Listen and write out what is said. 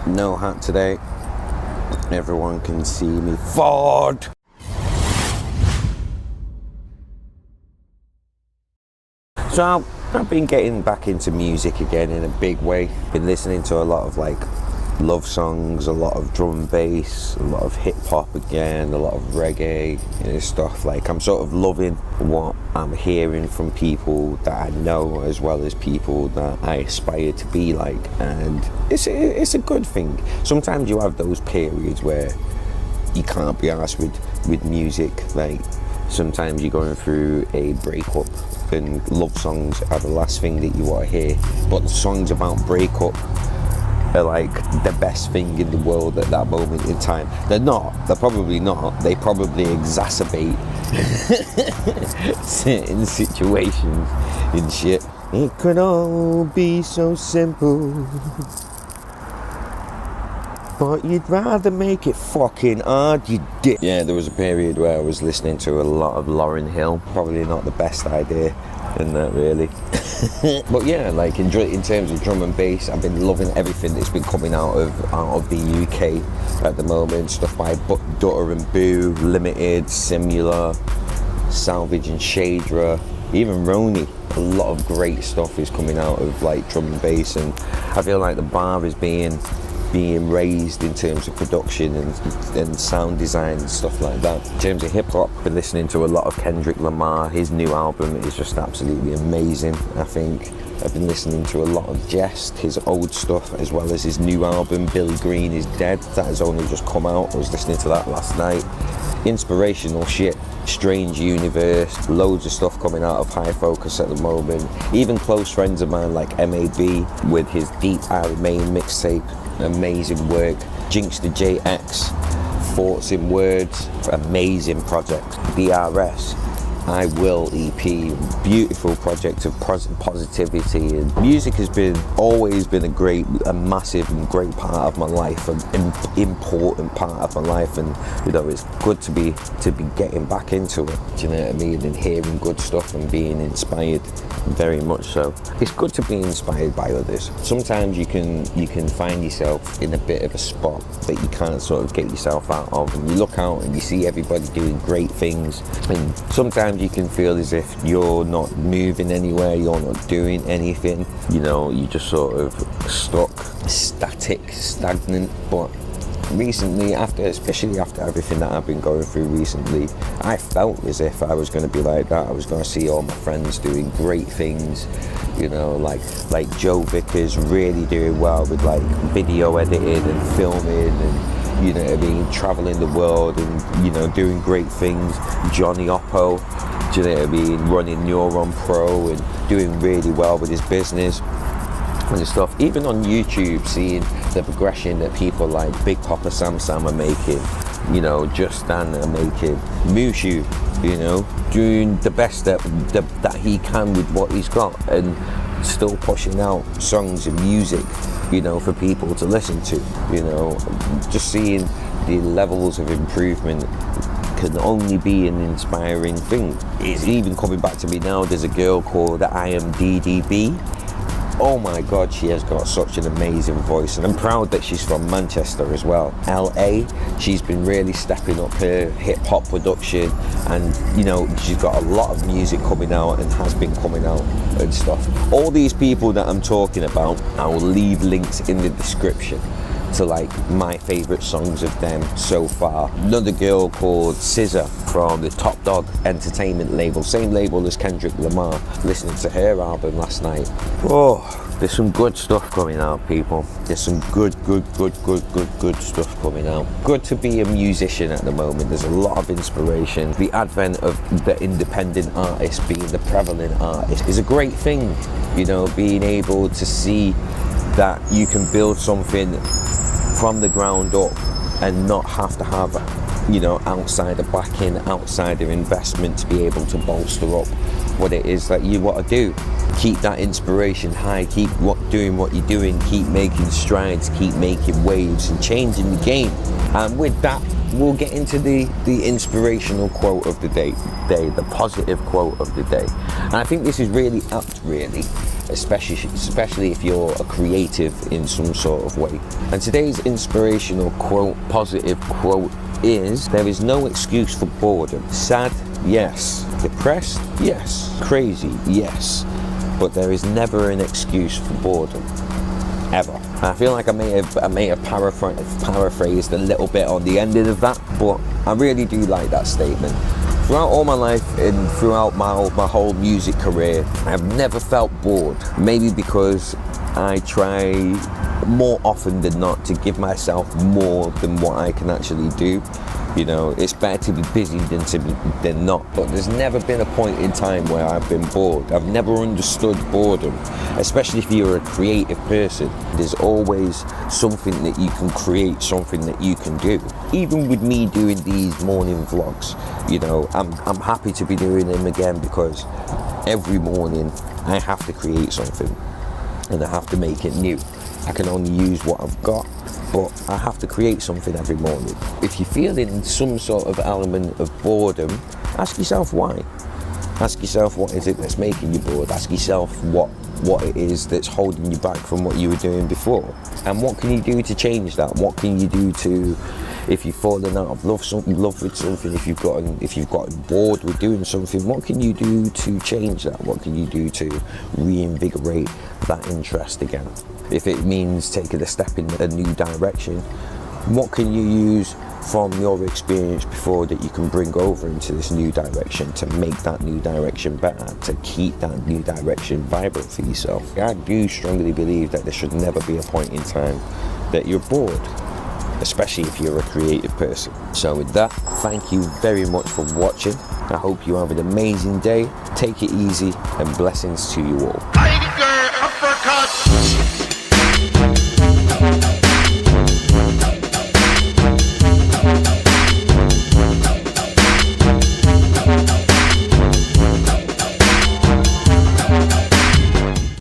No hat today. Everyone can see me. Ford! So I've been getting back into music again in a big way. Been listening to a lot of like love songs, a lot of drum and bass, a lot of hip hop again, a lot of reggae, stuff. Like, I'm sort of loving what I'm hearing from people that I know, as well as people that I aspire to be like, and it's a good thing. Sometimes you have those periods where you can't be arsed with music. Like, sometimes you're going through a breakup and love songs are the last thing that you want to hear, but the songs about breakup are like the best thing in the world at that moment in time. They're probably not. They probably exacerbate certain situations and shit. It could all be so simple, but you'd rather make it fucking hard, you dick. Yeah, there was a period where I was listening to a lot of Lauryn Hill. Probably not the best idea in that, really. But yeah, like in terms of drum and bass, I've been loving everything that's been coming out of the UK at the moment. Stuff by Dutter and Boo, Limited, Simula, Salvage and Shadra, even Rowney. A lot of great stuff is coming out of like drum and bass, and I feel like the bar is being raised in terms of production and sound design and stuff like that. In terms of hip-hop, I've been listening to a lot of Kendrick Lamar. His new album is just absolutely amazing, I think. I've been listening to a lot of Jest, his old stuff, as well as his new album, Billy Green is Dead. That has only just come out. I was listening to that last night. Inspirational shit. Strange Universe, loads of stuff coming out of High Focus at the moment. Even close friends of mine like MAB with his Deep I Remain mixtape. Amazing work. Jinx the JX, Thoughts in Words, amazing project. BRS, I Will EP, beautiful project of positivity, and music has always been a massive and great part of my life, an important part of my life, and it's good to be getting back into it. Do you know what I mean? And hearing good stuff and being inspired, very much so. It's good to be inspired by others. Sometimes you can find yourself in a bit of a spot that you can't sort of get yourself out of, and you look out and you see everybody doing great things, and sometimes you can feel as if you're not moving anywhere, you're not doing anything, you're just sort of stuck, stagnant. But recently, especially after everything that I've been going through recently, I felt as if I was going to be like that. I was going to see all my friends doing great things, like Joe Vickers really doing well with like video editing and filming, and traveling the world and doing great things. Johnny Oppo, running Neuron Pro and doing really well with his business and stuff. Even on YouTube, seeing the progression that people like Big Papa Sam are making, Just Dan are making, Mushu, doing the best that he can with what he's got, and still pushing out songs and music, for people to listen to. Just seeing the levels of improvement can only be an inspiring thing. It's even coming back to me now. There's a girl called IMDDB. Oh my God, she has got such an amazing voice, and I'm proud that she's from Manchester as well. LA, she's been really stepping up her hip hop production, and she's got a lot of music coming out and has been coming out and stuff. All these people that I'm talking about, I will leave links in the description to like my favourite songs of them so far. Another girl called SZA from the Bloc2Bloc Entertainment label, same label as Kendrick Lamar. Listening to her album last night. Oh, there's some good stuff coming out, people. There's some good stuff coming out. Good to be a musician at the moment. There's a lot of inspiration. The advent of the independent artist being the prevalent artist is a great thing. Being able to see that you can build something from the ground up and not have to have outsider backing, outsider investment to be able to bolster up what it is that you want to do. Keep that inspiration high, keep doing what you're doing, keep making strides, keep making waves and changing the game. And with that, we'll get into the inspirational quote of the day, the positive quote of the day. And I think this is really apt, really, especially if you're a creative in some sort of way. And today's inspirational quote, positive quote, is: there is no excuse for boredom. Sad, yes. Depressed, yes. Crazy, yes. But there is never an excuse for boredom, ever. I feel like I may have paraphrased a little bit on the end of that, but I really do like that statement. Throughout all my life and throughout my whole music career, I've never felt bored. Maybe because I try more often than not to give myself more than what I can actually do. You know, it's better to be busy than not. But there's never been a point in time where I've been bored. I've never understood boredom, especially if you're a creative person. There's always something that you can create, something that you can do. Even with me doing these morning vlogs, you know, I'm happy to be doing them again, because every morning I have to create something and I have to make it new. I can only use what I've got, but I have to create something every morning. If you're feeling some sort of element of boredom, ask yourself why. Ask yourself, what is it that's making you bored? Ask yourself what it is that's holding you back from what you were doing before. And what can you do to change that? What can you do to, if you've fallen out of love with something, if you've gotten bored with doing something, what can you do to change that? What can you do to reinvigorate that interest again? If it means taking a step in a new direction, what can you use from your experience before that you can bring over into this new direction to make that new direction better, to keep that new direction vibrant for yourself? I do strongly believe that there should never be a point in time that you're bored, especially if you're a creative person. So with that, thank you very much for watching. I hope you have an amazing day. Take it easy, and blessings to you all.